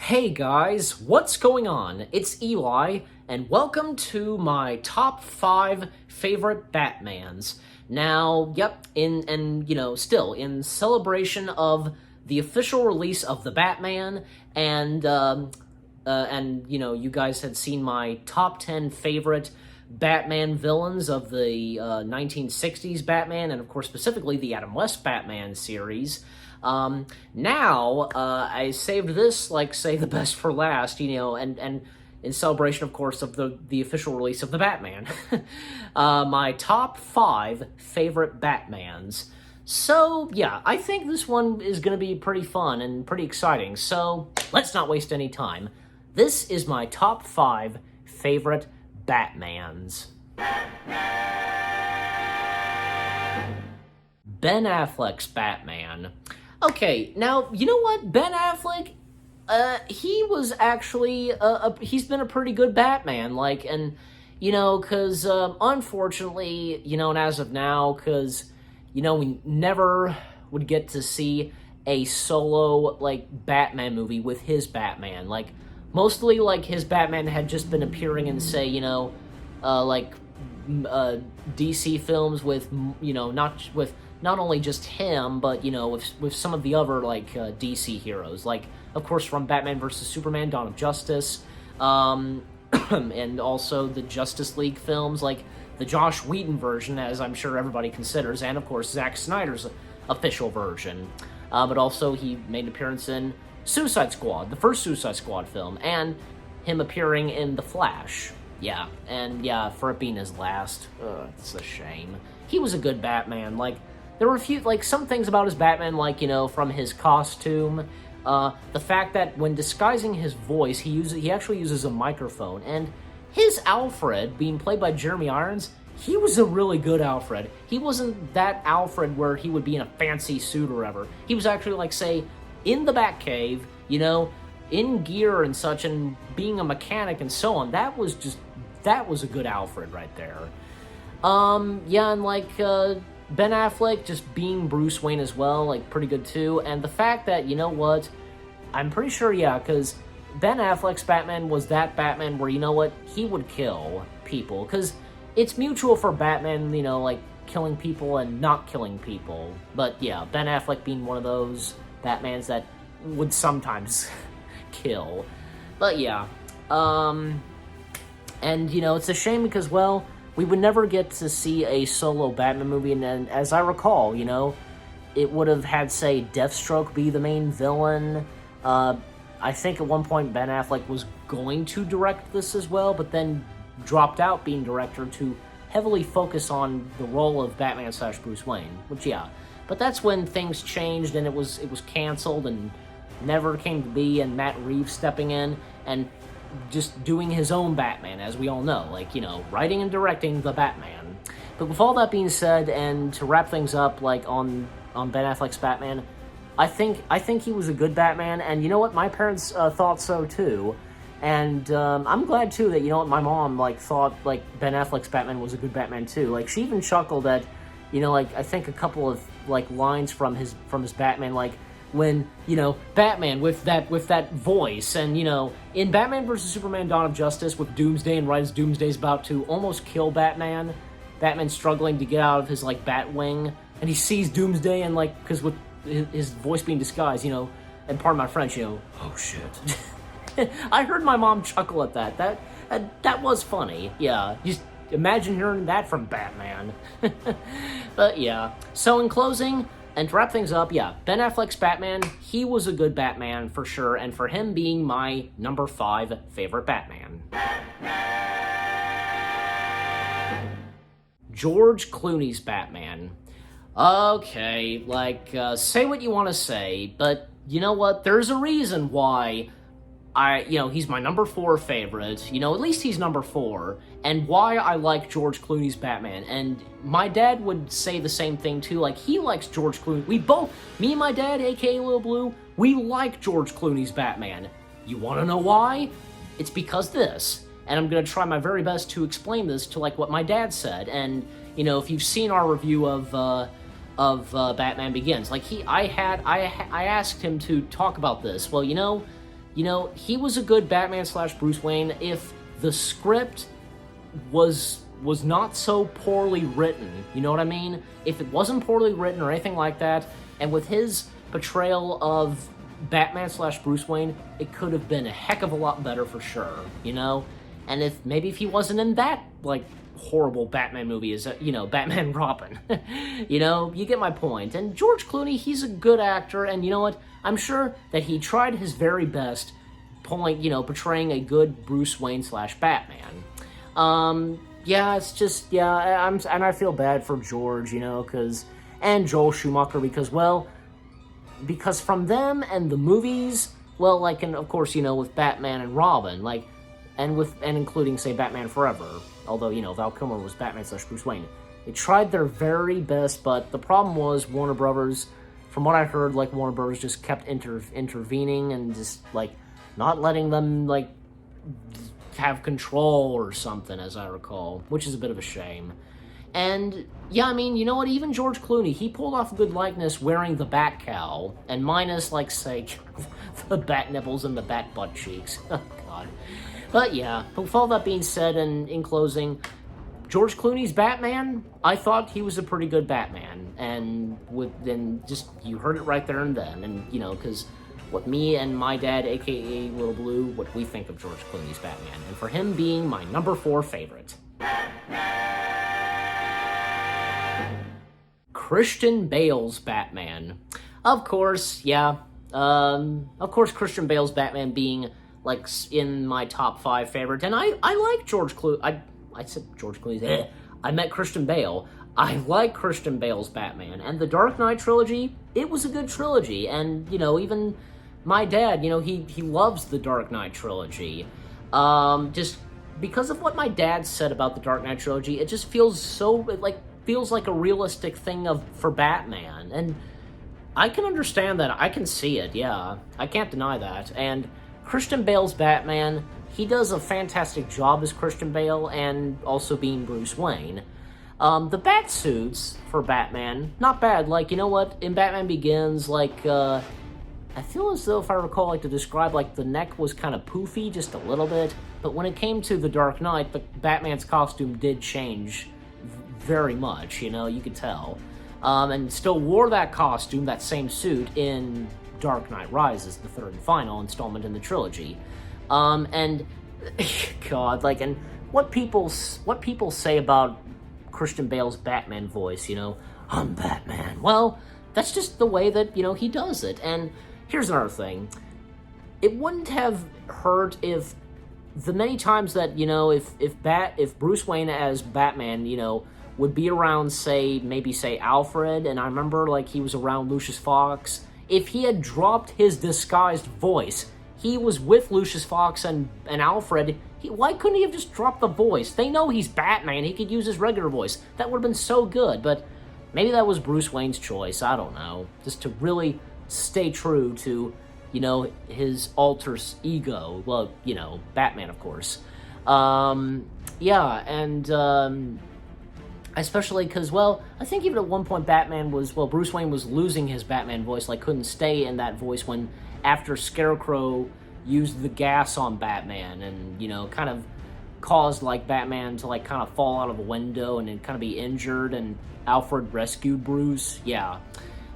Hey guys, what's going on? It's Eli, and welcome to my top 5 favorite Batmans. Now, still in celebration of the official release of the Batman, you guys had seen my top 10 favorite Batman villains of the 1960s Batman, and of course specifically the Adam West Batman series. I saved this, say, the best for last, and in celebration, of course, of the official release of the Batman. My top 5 favorite Batmans. So, yeah, I think this one is going to be pretty fun and pretty exciting, so let's not waste any time. This is my top 5 favorite Batmans. Ben Affleck's Batman. Okay, now, you know what? Ben Affleck, he was actually, he's been a pretty good Batman, because, unfortunately, and as of now, because, we never would get to see a solo, Batman movie with his Batman. Mostly, his Batman had just been appearing in, say, DC films with, not only just him, but, with some of the other, DC heroes. Of course, from Batman vs. Superman, Dawn of Justice, and also the Justice League films, the Joss Whedon version, as I'm sure everybody considers, and, of course, Zack Snyder's official version. But also, he made an appearance in Suicide Squad, the first Suicide Squad film, and him appearing in The Flash. Yeah, and yeah, for it being his last, it's a shame. He was a good Batman, there were a few, some things about his Batman, from his costume, the fact that when disguising his voice, he actually uses a microphone, and his Alfred, being played by Jeremy Irons, he was a really good Alfred. He wasn't that Alfred where he would be in a fancy suit or whatever. He was actually, say, in the Batcave, in gear and such, and being a mechanic and so on. That was a good Alfred right there. Ben Affleck just being Bruce Wayne as well, pretty good too. And the fact that, I'm pretty sure, because Ben Affleck's Batman was that Batman where, he would kill people. Because it's mutual for Batman, killing people and not killing people. But yeah, Ben Affleck being one of those Batmans that would sometimes kill. But yeah, and, it's a shame because, well, we would never get to see a solo Batman movie, and as I recall, it would have had, say, Deathstroke be the main villain. I think at one point Ben Affleck was going to direct this as well, but then dropped out being director to heavily focus on the role of Batman / Bruce Wayne, which, yeah. But that's when things changed, and it was canceled and never came to be, and Matt Reeves stepping in and just doing his own Batman, as we all know, writing and directing the Batman. But with all that being said, and to wrap things up, on Ben Affleck's Batman, I think he was a good Batman, and you know what, my parents thought so too, and I'm glad too that, my mom, thought, Ben Affleck's Batman was a good Batman too. She even chuckled at, I think a couple of, lines from his Batman, when, Batman with that voice, and, in Batman vs. Superman Dawn of Justice with Doomsday, and right as Doomsday's about to almost kill Batman, Batman's struggling to get out of his, Batwing, and he sees Doomsday, and, because with his voice being disguised, and pardon my French, oh shit. I heard my mom chuckle at that. That was funny, yeah. Just imagine hearing that from Batman. But yeah, so in closing, and to wrap things up, yeah, Ben Affleck's Batman, he was a good Batman for sure, and for him being my number 5 favorite Batman. George Clooney's Batman. Okay, say what you want to say, but you know what? There's a reason why he's my number 4 favorite. At least he's number 4. And why I like George Clooney's Batman. And my dad would say the same thing too. He likes George Clooney. We both, me and my dad, aka Lil Blue, we like George Clooney's Batman. You want to know why? It's because this. And I'm going to try my very best to explain this to what my dad said. And, if you've seen our review of Batman Begins, I asked him to talk about this. Well, you know, he was a good Batman slash Bruce Wayne if the script was not so poorly written, you know what I mean? If it wasn't poorly written or anything like that, and with his portrayal of Batman slash Bruce Wayne, it could have been a heck of a lot better for sure, you know? And if he wasn't in that, like, horrible Batman movie as, you know, Batman and Robin, you know, you get my point. And George Clooney, he's a good actor, and you know what? I'm sure that he tried his very best portraying a good Bruce Wayne slash Batman. Yeah, it's just, yeah, and I feel bad for George, you know, and Joel Schumacher, because from them and the movies, well, like, and of course, you know, with Batman and Robin, like, and including, say, Batman Forever, although, you know, Val Kilmer was Batman slash Bruce Wayne, they tried their very best, but the problem was Warner Brothers, from what I heard, like, Warner Brothers just kept intervening and just, like, not letting them, like, have control or something, as I recall, which is a bit of a shame. And, yeah, I mean, you know what, even George Clooney, he pulled off a good likeness wearing the bat cowl, and minus, like, say, the bat nipples and the bat butt cheeks. Oh, God. But, yeah, with all that being said, and in closing, George Clooney's Batman, I thought he was a pretty good Batman, and just, you heard it right there and then, and, you know, because what me and my dad, aka Little Blue, what we think of George Clooney's Batman, and for him being my number 4 favorite. Christian Bale's Batman. Of course, yeah. Of course, Christian Bale's Batman being, like, in my top 5 favorite, and I like George Clooney. I said George Clooney's. I meant Christian Bale. I like Christian Bale's Batman, and the Dark Knight trilogy, it was a good trilogy, and, you know, even my dad, you know, he loves the Dark Knight trilogy. Just because of what my dad said about the Dark Knight trilogy, it just feels feels like a realistic thing for Batman, and I can understand that. I can see it, yeah. I can't deny that. And Christian Bale's Batman, he does a fantastic job as Christian Bale and also being Bruce Wayne. The bat suits for Batman, not bad. Like, you know what? In Batman Begins, like, I feel as though, if I recall, like, to describe, like, the neck was kind of poofy just a little bit. But when it came to The Dark Knight, Batman's costume did change very much, you know, you could tell. And still wore that costume, that same suit, in Dark Knight Rises, the third and final installment in the trilogy. And, God, like, and what people say about Christian Bale's Batman voice, you know, I'm Batman. Well, that's just the way that, you know, he does it. And here's another thing. It wouldn't have hurt if the many times that, you know, if Bruce Wayne as Batman, you know, would be around, maybe Alfred, and I remember, like, he was around Lucius Fox. If he had dropped his disguised voice, he was with Lucius Fox and Alfred, why couldn't he have just dropped the voice? They know he's Batman, he could use his regular voice. That would have been so good, but maybe that was Bruce Wayne's choice, I don't know. Just to really stay true to, you know, his alter ego. Well, you know, Batman, of course. Yeah, and, especially because, well, I think even at one point Bruce Wayne was losing his Batman voice, like, couldn't stay in that voice after Scarecrow used the gas on Batman and, you know, kind of caused, like, Batman to, like, kind of fall out of a window and then kind of be injured, and Alfred rescued Bruce, yeah.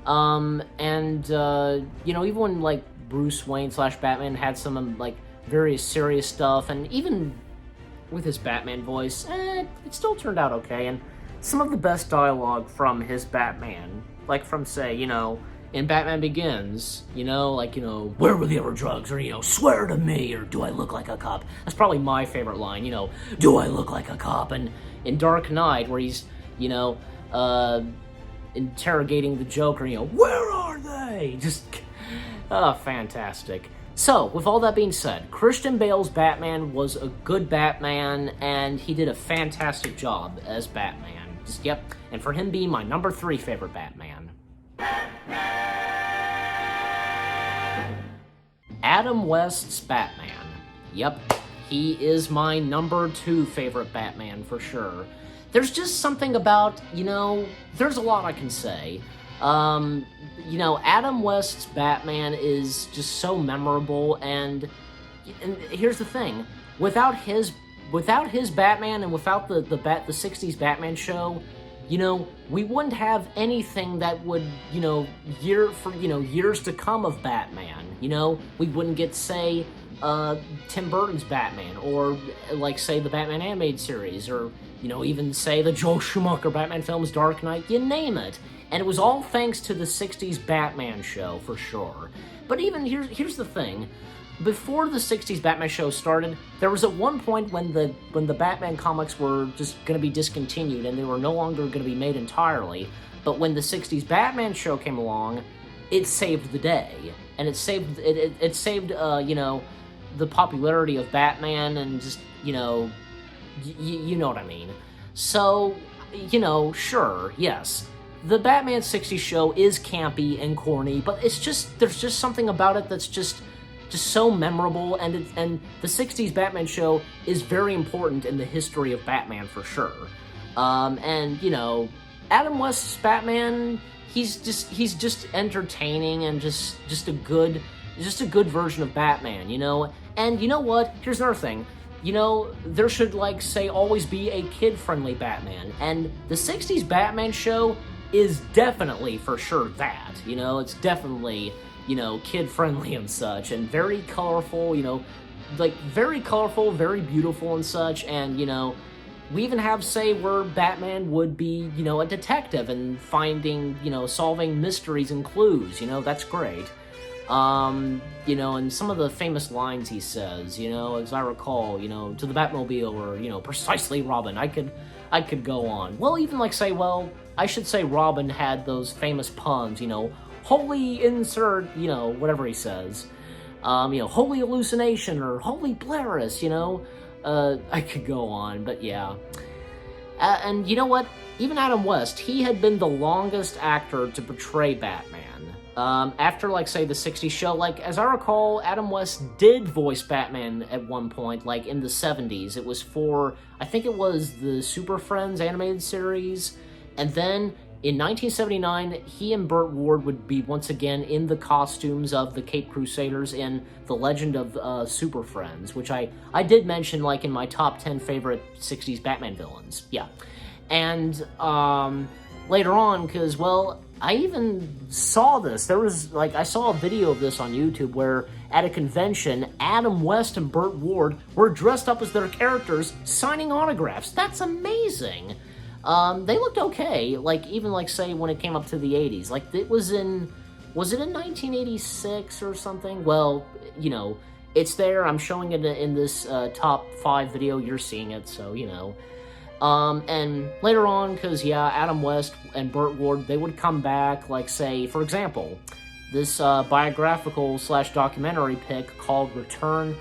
You know, even when, like, Bruce Wayne slash Batman had some, like, very serious stuff, and even with his Batman voice, it still turned out okay, and some of the best dialogue from his Batman, like from, say, you know, in Batman Begins, you know, like, you know, where were the other drugs, or, you know, swear to me, or do I look like a cop? That's probably my favorite line, you know, do I look like a cop? And in Dark Knight, where he's, you know, interrogating the Joker, you know, where are they? Just, fantastic. So, with all that being said, Christian Bale's Batman was a good Batman, and he did a fantastic job as Batman. Just, yep, and for him being my number 3 favorite Batman. Adam West's Batman. Yep, he is my number 2 favorite Batman for sure. There's just something about, you know, there's a lot I can say, Adam West's Batman is just so memorable, and here's the thing: without his Batman and without the 60s Batman show, we wouldn't have anything that would, years to come of Batman. We wouldn't get, say, Tim Burton's Batman, or like, say, the Batman animated series, or even, say, the Joel Schumacher Batman films, Dark Knight, you name it. And it was all thanks to the 60s Batman show, for sure. But even here's the thing: before the 60s Batman show started, there was at one point when the Batman comics were just going to be discontinued and they were no longer going to be made entirely. But when the 60s Batman show came along, it saved the day, and it saved the popularity of Batman, and just you know what I mean. So sure, yes, the Batman 60s show is campy and corny, but there's just something about it that's just so memorable, and the 60s Batman show is very important in the history of Batman, for sure. Adam West's Batman, he's just entertaining, and just a good version of Batman, And you know what? Here's another thing. There should, say, always be a kid-friendly Batman, and the 60s Batman show is definitely, for sure, that. It's definitely, kid-friendly and such, and very colorful, very colorful, very beautiful and such, and, we even have, say, where Batman would be, a detective and finding, solving mysteries and clues, that's great. And some of the famous lines he says, as I recall, to the Batmobile, or, precisely Robin, I could go on. Well, even I should say Robin had those famous puns, holy insert, whatever he says, holy hallucination, or holy Blairus, I could go on, but yeah. And you know what? Even Adam West, he had been the longest actor to portray Batman. After, say, the 60s show, as I recall, Adam West did voice Batman at one point, in the 70s. It was for, I think it was the Super Friends animated series, and then in 1979, he and Burt Ward would be once again in the costumes of the Caped Crusaders in The Legend of Super Friends, which I did mention, in my top 10 favorite 60s Batman villains. Yeah. And later on, because, I even saw this. There was, I saw a video of this on YouTube where, at a convention, Adam West and Burt Ward were dressed up as their characters, signing autographs. That's amazing. They looked okay, even, say, when it came up to the 80s. Was it in 1986 or something? Well, it's there. I'm showing it in this top 5 video. You're seeing it, so, and later on, because, Adam West and Burt Ward, they would come back, say, for example, this biographical/documentary pick called Return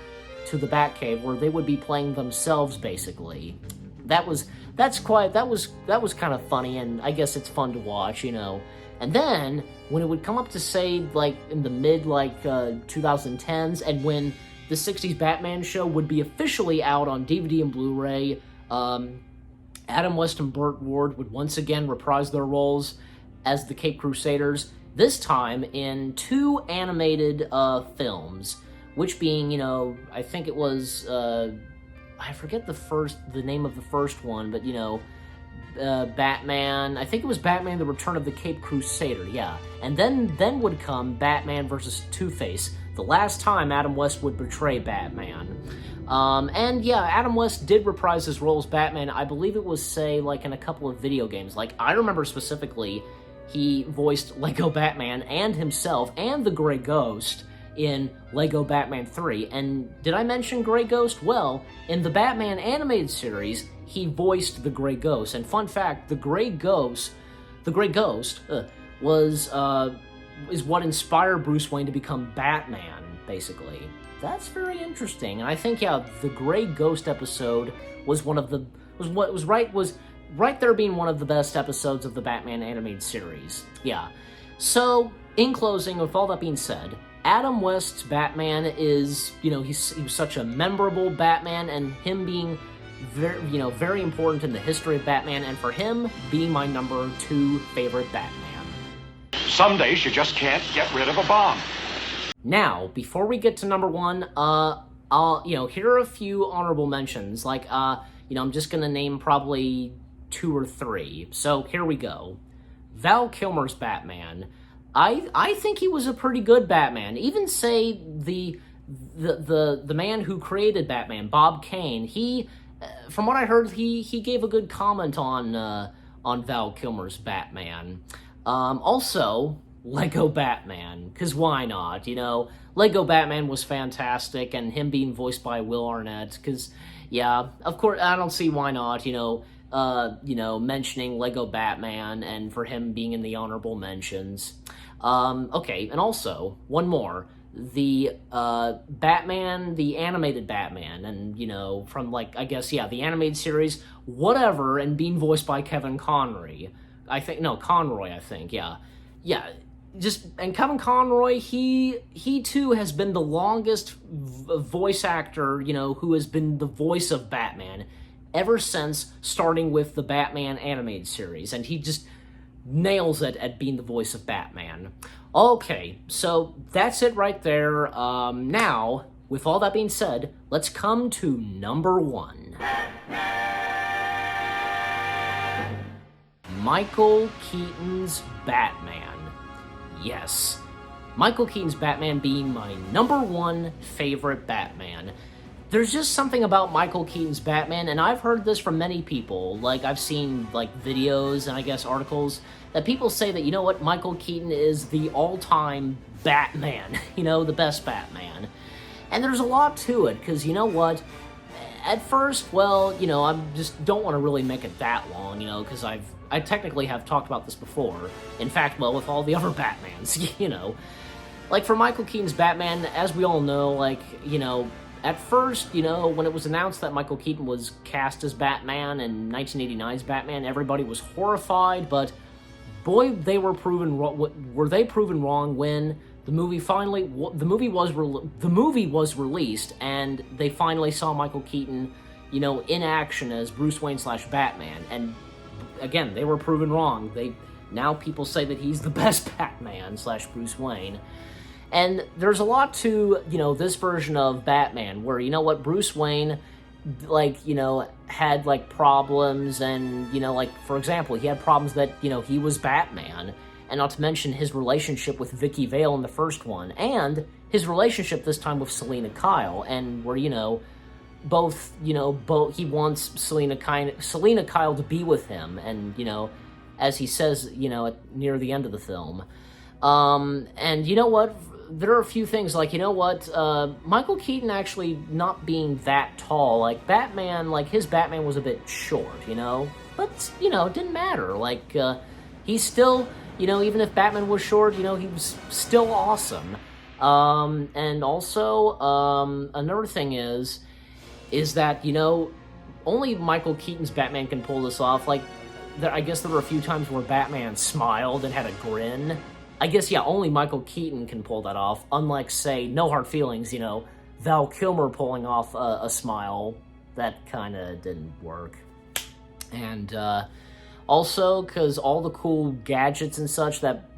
to the Batcave, where they would be playing themselves, basically. That was kind of funny, and I guess it's fun to watch, And then, when it would come up to, say, in the mid, 2010s, and when the 60s Batman show would be officially out on DVD and Blu-ray, Adam West and Burt Ward would once again reprise their roles as the Caped Crusaders, this time in 2 animated films, which being, I think it was, I forget the name of the first one, but, Batman, I think it was Batman: The Return of the Caped Crusader, yeah. And then would come Batman vs. Two-Face, the last time Adam West would portray Batman. Adam West did reprise his role as Batman. I believe it was, say, in a couple of video games. I remember specifically he voiced Lego Batman and himself and the Grey Ghost in Lego Batman 3. And did I mention Grey Ghost? Well, in the Batman animated series, he voiced the Grey Ghost. And fun fact, the Grey Ghost is what inspired Bruce Wayne to become Batman, basically. That's very interesting. And I think, the Grey Ghost episode was right there being one of the best episodes of the Batman animated series. Yeah. So, in closing, with all that being said, Adam West's Batman is, he was such a memorable Batman, and him being very important in the history of Batman, and for him being my number 2 favorite Batman. Some days you just can't get rid of a bomb. Now, before we get to number one, here are a few honorable mentions. I'm just gonna name probably 2 or 3. So here we go. Val Kilmer's Batman. I think he was a pretty good Batman. Even say the man who created Batman, Bob Kane, he, from what I heard, he gave a good comment on Val Kilmer's Batman. Also, Lego Batman, because why not? Lego Batman was fantastic, and him being voiced by Will Arnett, because, yeah, of course, I don't see why not, mentioning Lego Batman, and for him being in the honorable mentions. Okay, and also, one more. The Batman, the animated Batman, and, from, the animated series, whatever, and being voiced by Kevin Conroy. Conroy, I think, yeah. Yeah, and Kevin Conroy, he too has been the longest voice actor, who has been the voice of Batman ever since starting with the Batman animated series, and he just nails it at being the voice of Batman. Okay, so that's it right there. Now, with all that being said, let's come to number 1. Michael Keaton's Batman. Yes, Michael Keaton's Batman being my number 1 favorite Batman. There's just something about Michael Keaton's Batman, and I've heard this from many people. I've seen, videos and, I guess, articles that people say that, Michael Keaton is the all-time Batman, the best Batman. And there's a lot to it, because, at first, I just don't want to really make it that long, because I technically have talked about this before. In fact, with all the other Batmans, for Michael Keaton's Batman, as we all know, at first, when it was announced that Michael Keaton was cast as Batman in 1989's Batman, everybody was horrified, but boy, were they proven wrong when the movie was released, and they finally saw Michael Keaton, in action as Bruce Wayne / Batman, and again, they were proven wrong. Now people say that he's the best Batman / Bruce Wayne. And there's a lot to, this version of Batman, where, Bruce Wayne, had, problems, and, for example, he had problems that, he was Batman, and not to mention his relationship with Vicky Vale in the first one, and his relationship this time with Selina Kyle, and where, both he wants Selina Kyle to be with him, and, as he says, near the end of the film. And you know what? There are a few things, Michael Keaton actually not being that tall, Batman, his Batman was a bit short, but, it didn't matter, he's still, even if Batman was short, he was still awesome. And also, another thing is that, only Michael Keaton's Batman can pull this off, I guess there were a few times where Batman smiled and had a grin. I guess, only Michael Keaton can pull that off, unlike, say, No Hard Feelings, Val Kilmer pulling off a smile. That kind of didn't work. And, also, because all the cool gadgets and such that,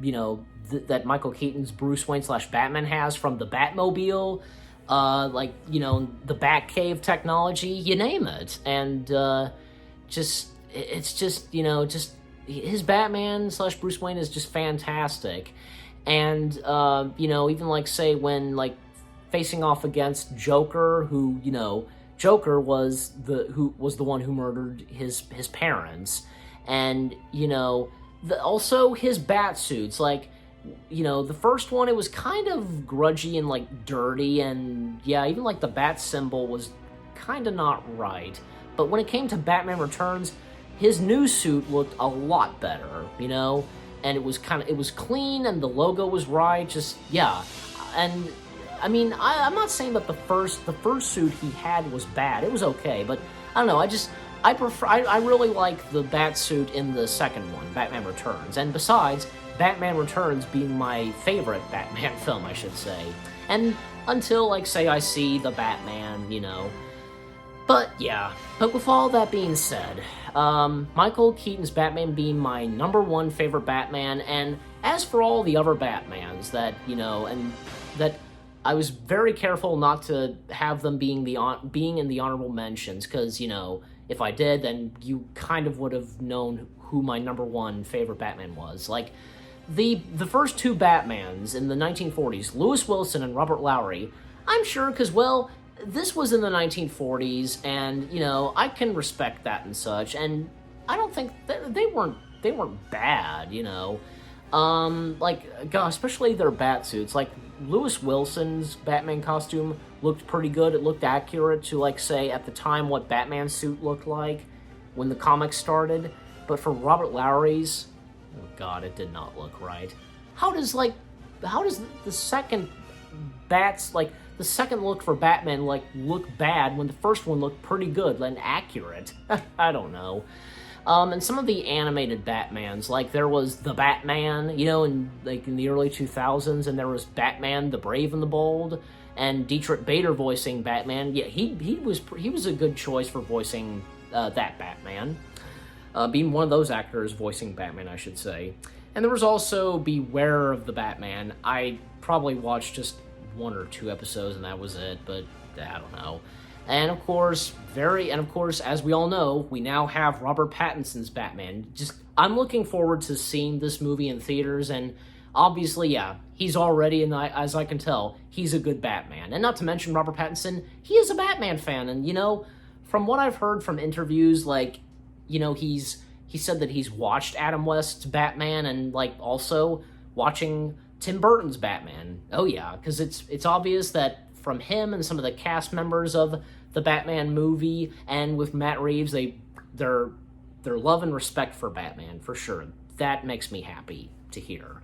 that Michael Keaton's Bruce Wayne / Batman has, from the Batmobile, the Batcave technology, you name it. And, it's just, his Batman / Bruce Wayne is just fantastic. And, even, say, when, facing off against Joker, who, Joker was the one who murdered his parents. And, also his bat suits, the first one, it was kind of grudgy and, dirty, and, yeah, even, the bat symbol was kind of not right. But when it came to Batman Returns, his new suit looked a lot better, and it was clean, and the logo was right, and, I mean, I'm not saying that the first suit he had was bad. It was okay, but, I don't know, I really like the bat suit in the second one, Batman Returns, and besides, Batman Returns being my favorite Batman film, I should say, and until, say, I see the Batman, But, yeah. But with all that being said, Michael Keaton's Batman being my number 1 favorite Batman, and As for all the other Batmans that, and that I was very careful not to have them being in the honorable mentions, because, if I did, then you kind of would have known who my number one favorite Batman was. Like, the first two Batmans in the 1940s, Lewis Wilson and Robert Lowry, I'm sure because, well, this was in the 1940s, and, I can respect that and such, and I don't think they weren't bad, like, God, especially their bat suits. Like, Lewis Wilson's Batman costume looked pretty good. It looked accurate to, like, say, at the time what Batman's suit looked like when the comics started. But for Robert Lowry's, oh God, it did not look right. How does the second the second look for Batman, look bad when the first one looked pretty good and accurate? I don't know. And some of the animated Batmans, like there was the Batman, in the early 2000s, and there was Batman, the Brave and the Bold, and Dietrich Bader voicing Batman. Yeah, he was a good choice for voicing that Batman, being one of those actors voicing Batman, I should say. And there was also Beware of the Batman. I probably watched just 1 or 2 episodes, and that was it. But I don't know. And of course, as we all know, we now have Robert Pattinson's Batman. I'm looking forward to seeing this movie in theaters, and obviously, yeah, he's already, as I can tell, he's a good Batman. And not to mention Robert Pattinson, he is a Batman fan, and, from what I've heard from interviews, he said that he's watched Adam West's Batman and, also watching Tim Burton's Batman. Oh yeah, because it's obvious that from him and some of the cast members of the Batman movie, and with Matt Reeves, their love and respect for Batman, for sure. That makes me happy to hear.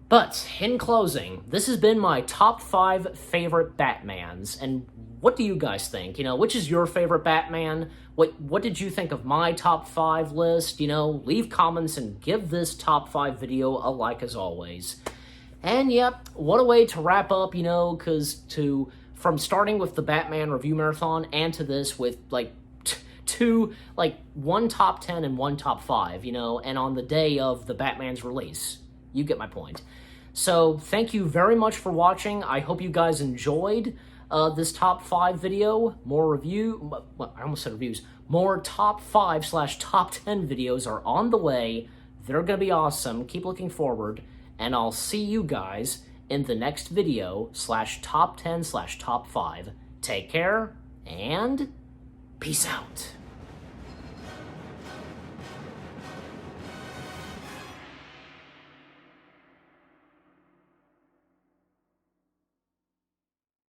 But, in closing, this has been my top 5 favorite Batmans, and what do you guys think? Which is your favorite Batman? What did you think of my top 5 list? Leave comments and give this top 5 video a like as always. And yep, what a way to wrap up, because from starting with the Batman review marathon and to this with, one top 10 and one top 5, and on the day of the Batman's release. You get my point. So, thank you very much for watching. I hope you guys enjoyed this top 5 video. More top 5/top 10 videos are on the way. They're going to be awesome. Keep looking forward. And I'll see you guys in the next video /top 10/top 5. Take care, and peace out.